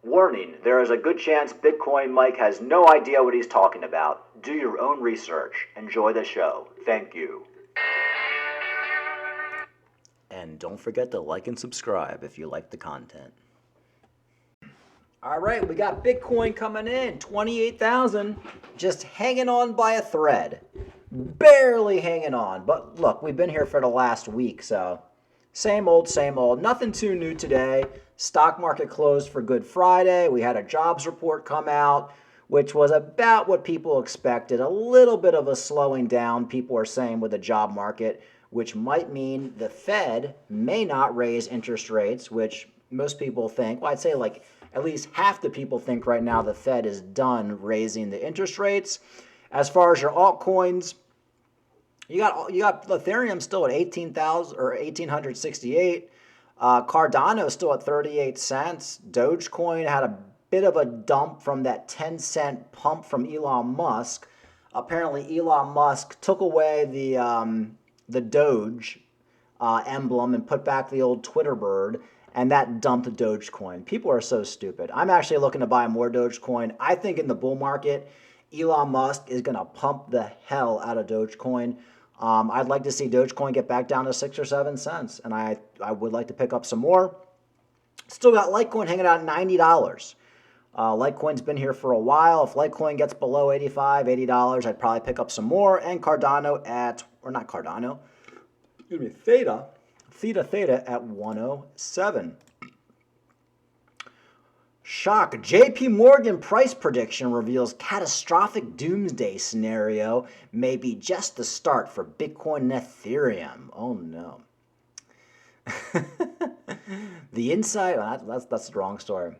Warning, there is a good chance Bitcoin Mike has no idea what he's talking about. Do your own research. Enjoy the show. Thank you. And don't forget to like and subscribe if you like the content. All right, we got Bitcoin coming in, 28,000, just hanging on by a thread. Barely hanging on. But look, we've been here for the last week, so same old, same old. Nothing too new today. Stock market closed for Good Friday. We had a jobs report come out, which was about what people expected. A little bit of a slowing down, people are saying, with the job market, which might mean the Fed may not raise interest rates, which most people think, well, I'd say like at least half the people think right now the Fed is done raising the interest rates. As far as your altcoins, you got Ethereum still at 18,000 or 1,868. Cardano still at 38 cents. Dogecoin had a bit of a dump from that 10-cent pump from Elon Musk. Apparently, Elon Musk took away the Doge emblem and put back the old Twitter bird, and that dumped Dogecoin. People are so stupid. I'm actually looking to buy more Dogecoin. I think in the bull market, Elon Musk is going to pump the hell out of Dogecoin. I'd like to see Dogecoin get back down to 6 or 7 cents, and I would like to pick up some more. Still got Litecoin hanging out at $90. Litecoin's been here for a while. If Litecoin gets below $85, $80, I'd probably pick up some more. And Cardano at, or not Cardano, excuse me, Theta at 107. Shock. JP Morgan price prediction reveals catastrophic doomsday scenario may be just the start for Bitcoin and Ethereum. Oh no. The insight, that's the wrong story.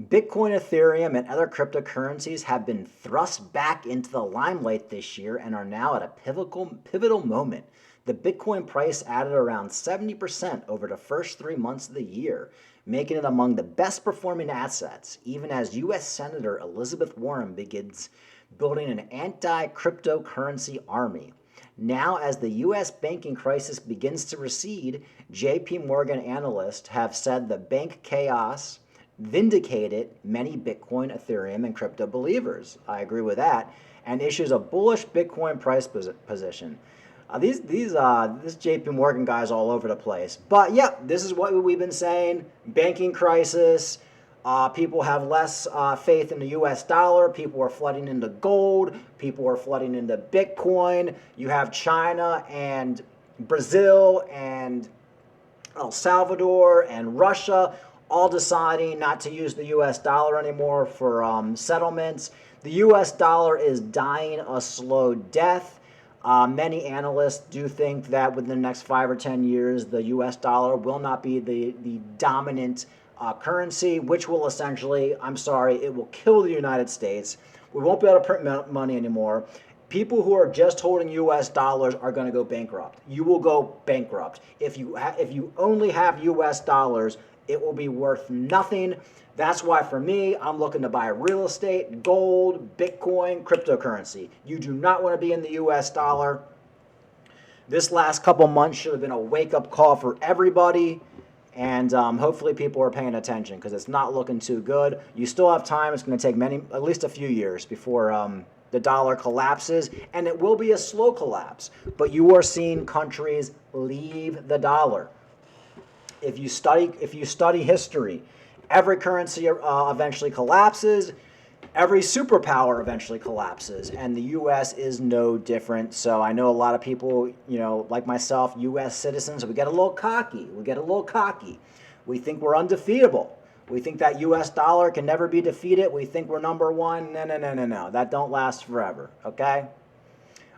Bitcoin, Ethereum, and other cryptocurrencies have been thrust back into the limelight this year and are now at a pivotal moment. The Bitcoin price added around 70% over the first 3 months of the year, making it among the best performing assets, even as U.S. Senator Elizabeth Warren begins building an anti-cryptocurrency army. Now, as the U.S. banking crisis begins to recede, JP Morgan analysts have said the bank chaos vindicated many Bitcoin, Ethereum, and crypto believers. I agree with that, and issues a bullish Bitcoin price position. This JP Morgan guy's all over the place. But yeah, this is what we've been saying. Banking crisis. People have less faith in the U.S. dollar. People are flooding into gold. People are flooding into Bitcoin. You have China and Brazil and El Salvador and Russia all deciding not to use the U.S. dollar anymore for settlements. The U.S. dollar is dying a slow death. Many analysts do think that within the next 5 or 10 years, the U.S. dollar will not be the dominant currency, which will essentially, I'm sorry, it will kill the United States. We won't be able to print money anymore. People who are just holding U.S. dollars are going to go bankrupt. You will go bankrupt. If you only have U.S. dollars, it will be worth nothing. That's why for me, I'm looking to buy real estate, gold, Bitcoin, cryptocurrency. You do not want to be in the U.S. dollar. This last couple months should have been a wake-up call for everybody, and hopefully people are paying attention because it's not looking too good. You still have time. It's going to take at least a few years before the dollar collapses, and it will be a slow collapse. But you are seeing countries leave the dollar. If you study history, every currency eventually collapses. Every superpower eventually collapses, and the U.S. is no different. So I know a lot of people, like myself, U.S. citizens, we get a little cocky. We think we're undefeatable. We think that U.S. dollar can never be defeated. We think we're number one. No. That don't last forever, okay?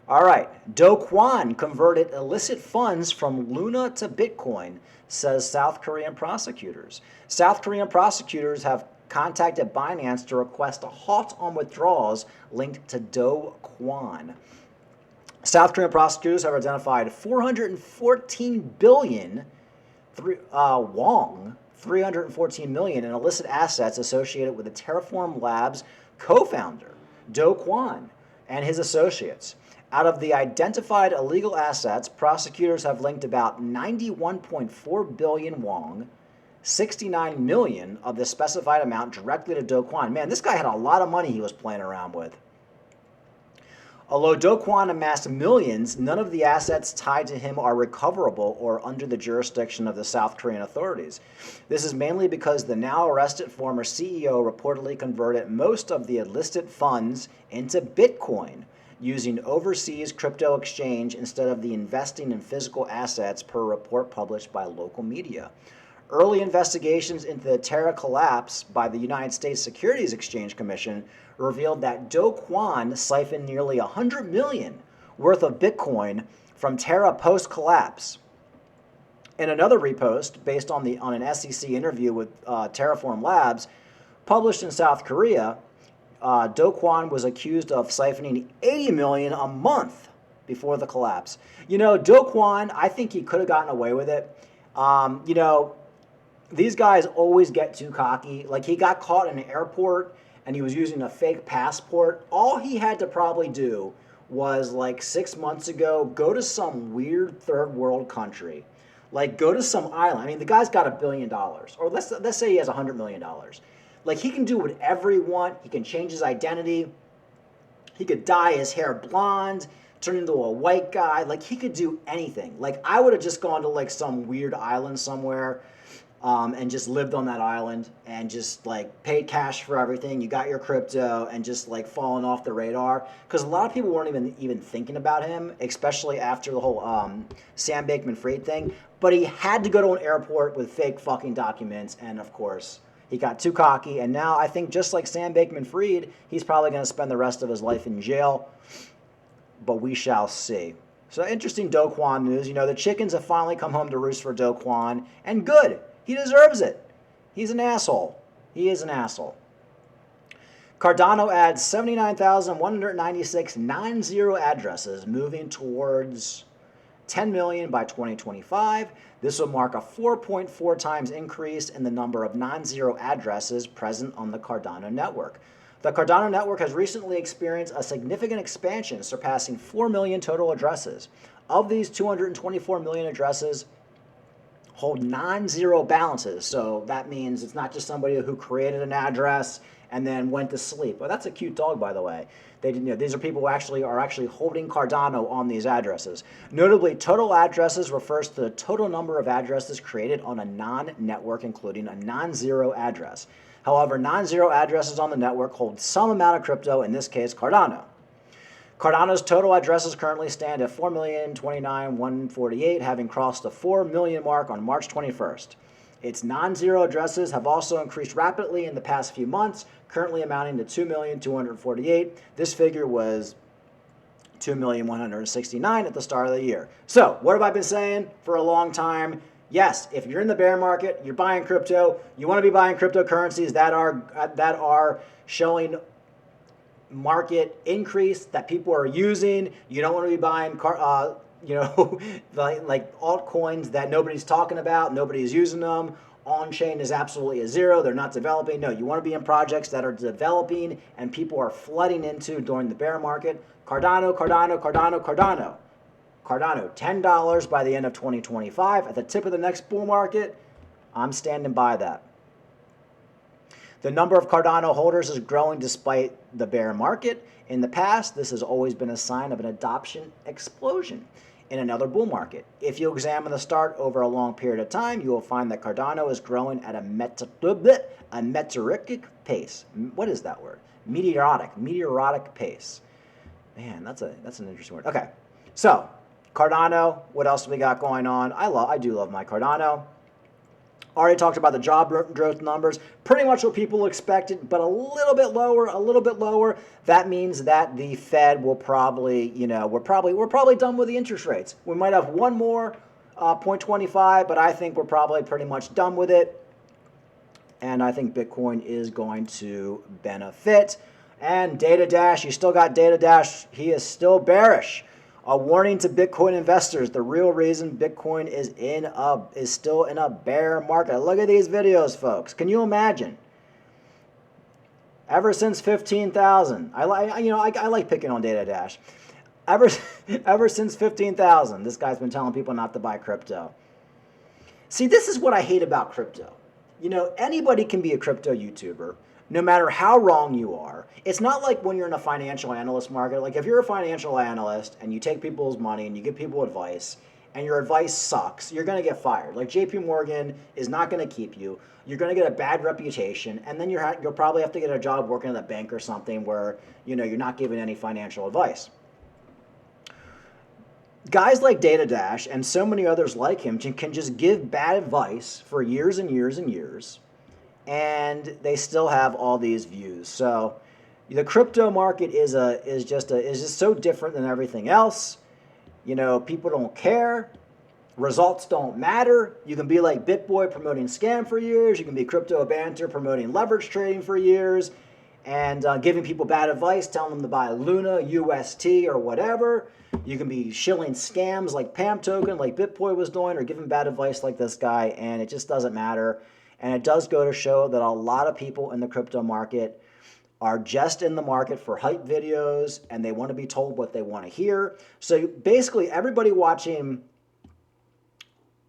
All right. Do Kwon converted illicit funds from Luna to Bitcoin, says South Korean prosecutors. South Korean prosecutors have contacted Binance to request a halt on withdrawals linked to Do Kwon. South Korean prosecutors have identified 414 billion won, 314 million in illicit assets associated with the Terraform Labs co-founder, Do Kwon, and his associates. Out of the identified illegal assets, prosecutors have linked about 91.4 billion won, 69 million of the specified amount directly to Do Kwon. Man, this guy had a lot of money he was playing around with. Although Do Kwon amassed millions, none of the assets tied to him are recoverable or under the jurisdiction of the South Korean authorities. This is mainly because the now arrested former CEO reportedly converted most of the illicit funds into Bitcoin, using overseas crypto exchange instead of the investing in physical assets per report published by local media. Early investigations into the Terra collapse by the United States Securities Exchange Commission revealed that Do Kwon siphoned nearly $100 million worth of Bitcoin from Terra post-collapse. In another repost, based on an SEC interview with Terraform Labs, published in South Korea, Do Kwon was accused of siphoning $80 million a month before the collapse. You know, Do Kwon, I think he could have gotten away with it. You know, these guys always get too cocky. Like, he got caught in an airport and he was using a fake passport. All he had to probably do was, like, 6 months ago, go to some weird third world country. Like, go to some island. I mean, the guy's got $1 billion. Or let's say he has $100 million. Like, he can do whatever he wants. He can change his identity. He could dye his hair blonde, turn into a white guy. Like, he could do anything. Like, I would have just gone to, like, some weird island somewhere and just lived on that island and just, like, paid cash for everything. You got your crypto and just, like, fallen off the radar. Because a lot of people weren't even thinking about him, especially after the whole Sam Bankman-Fried thing. But he had to go to an airport with fake fucking documents, and, of course, he got too cocky, and now I think just like Sam Bankman-Fried, he's probably going to spend the rest of his life in jail, but we shall see. So interesting Do Kwon news. You know, the chickens have finally come home to roost for Do Kwon, and good. He deserves it. He's an asshole. He is an asshole. Cardano adds 79,196 non-zero addresses, moving towards 10 million by 2025. This will mark a 4.4 times increase in the number of non-zero addresses present on the Cardano network. The Cardano network has recently experienced a significant expansion, surpassing 4 million total addresses. Of these, 224 million addresses hold non-zero balances. So that means it's not just somebody who created an address and then went to sleep. Well, that's a cute dog, by the way. These are people who are actually holding Cardano on these addresses. Notably, total addresses refers to the total number of addresses created on a non-network, including a non-zero address. However, non-zero addresses on the network hold some amount of crypto, in this case, Cardano. Cardano's total addresses currently stand at 4,029,148, having crossed the 4 million mark on March 21st. Its non-zero addresses have also increased rapidly in the past few months, currently amounting to 2,248,000. This figure was 2,169,000 at the start of the year. So, what have I been saying for a long time? Yes, if you're in the bear market, you're buying crypto, you want to be buying cryptocurrencies that are showing market increase, that people are using. You don't want to be buying like altcoins that nobody's talking about, nobody's using them. On-chain is absolutely a zero. They're not developing. No, you want to be in projects that are developing and people are flooding into during the bear market. Cardano, Cardano, Cardano, Cardano. Cardano, $10 by the end of 2025. At the tip of the next bull market, I'm standing by that. The number of Cardano holders is growing despite the bear market. In the past, this has always been a sign of an adoption explosion in another bull market. If you examine the start over a long period of time, you will find that Cardano is growing at a meteoric pace. What is that word? Meteoric pace. Man, that's an interesting word. Okay, so Cardano, what else do we got going on? I do love my Cardano. Already talked about the job growth numbers. Pretty much what people expected, but a little bit lower. That means that the Fed will probably, we're probably done with the interest rates. We might have one more 0.25, but I think we're probably pretty much done with it. And I think Bitcoin is going to benefit. And Data Dash, you still got Data Dash. He is still bearish. A warning to Bitcoin investors: the real reason Bitcoin is still in a bear market. Look at these videos, folks. Can you imagine? Ever since 15,000, I like picking on Data Dash. Ever since 15,000, this guy's been telling people not to buy crypto. See, this is what I hate about crypto. anybody can be a crypto YouTuber, no matter how wrong you are. It's not like when you're in a financial analyst market. Like if you're a financial analyst and you take people's money and you give people advice and your advice sucks, you're going to get fired. Like JP Morgan is not going to keep you. You're going to get a bad reputation, and then you'll probably have to get a job working at a bank or something where, you're not giving any financial advice. Guys like Data Dash and so many others like him can just give bad advice for years and years and years, and they still have all these views. So the crypto market is just so different than everything else. People don't care. Results don't matter. You can be like BitBoy promoting scam for years. You can be Crypto Banter promoting leverage trading for years and giving people bad advice, telling them to buy Luna, UST, or whatever. You can be shilling scams like PAM token, like BitBoy was doing, or giving bad advice like this guy, and it just doesn't matter. And it does go to show that a lot of people in the crypto market are just in the market for hype videos, and they want to be told what they want to hear. So basically, everybody watching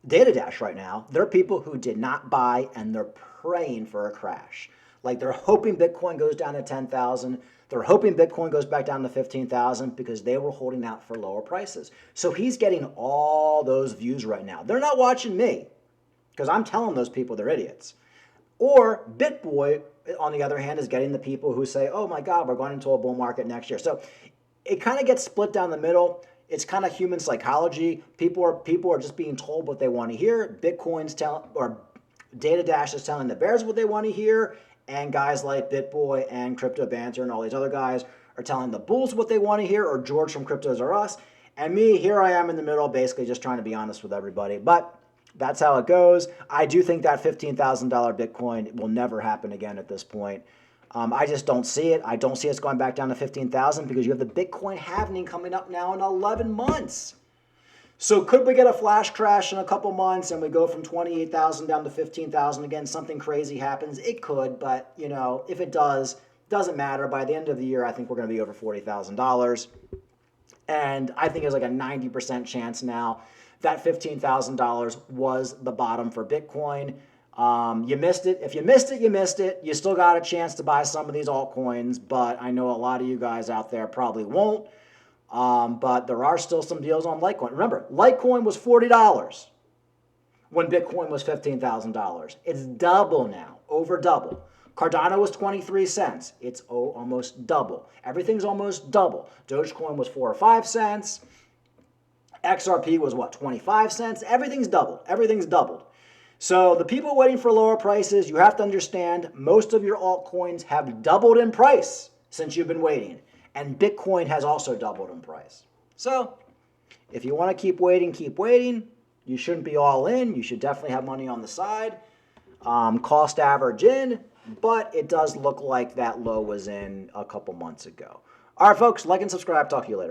Data Dash right now, they're people who did not buy, and they're praying for a crash. Like they're hoping Bitcoin goes down to 10,000. They're hoping Bitcoin goes back down to 15,000 because they were holding out for lower prices. So he's getting all those views right now. They're not watching me because I'm telling those people they're idiots. Or BitBoy, on the other hand, is getting the people who say, oh my God, we're going into a bull market next year. So it kind of gets split down the middle. It's kind of human psychology. People are just being told what they want to hear. Data Dash is telling the bears what they want to hear. And guys like BitBoy and Crypto Banter and all these other guys are telling the bulls what they want to hear, or George from Cryptos R Us. And me, here I am in the middle, basically just trying to be honest with everybody. But that's how it goes. I do think that $15,000 Bitcoin will never happen again at this point. I just don't see it. I don't see us going back down to 15,000 because you have the Bitcoin halving coming up now in 11 months. So could we get a flash crash in a couple months and we go from 28,000 down to 15,000 again? Something crazy happens. It could, but if it doesn't matter. By the end of the year, I think we're going to be over $40,000. And I think there's like a 90% chance now that $15,000 was the bottom for Bitcoin. You missed it. If you missed it, you missed it. You still got a chance to buy some of these altcoins, but I know a lot of you guys out there probably won't. But there are still some deals on Litecoin. Remember, Litecoin was $40 when Bitcoin was $15,000. It's double now, over double. Cardano was 23 cents. It's almost double. Everything's almost double. Dogecoin was 4 or 5 cents. XRP was 25 cents. Everything's doubled. Everything's doubled. So the people waiting for lower prices, you have to understand most of your altcoins have doubled in price since you've been waiting. And Bitcoin has also doubled in price. So if you want to keep waiting, keep waiting. You shouldn't be all in. You should definitely have money on the side. Cost average in, but it does look like that low was in a couple months ago. All right, folks, like and subscribe. Talk to you later.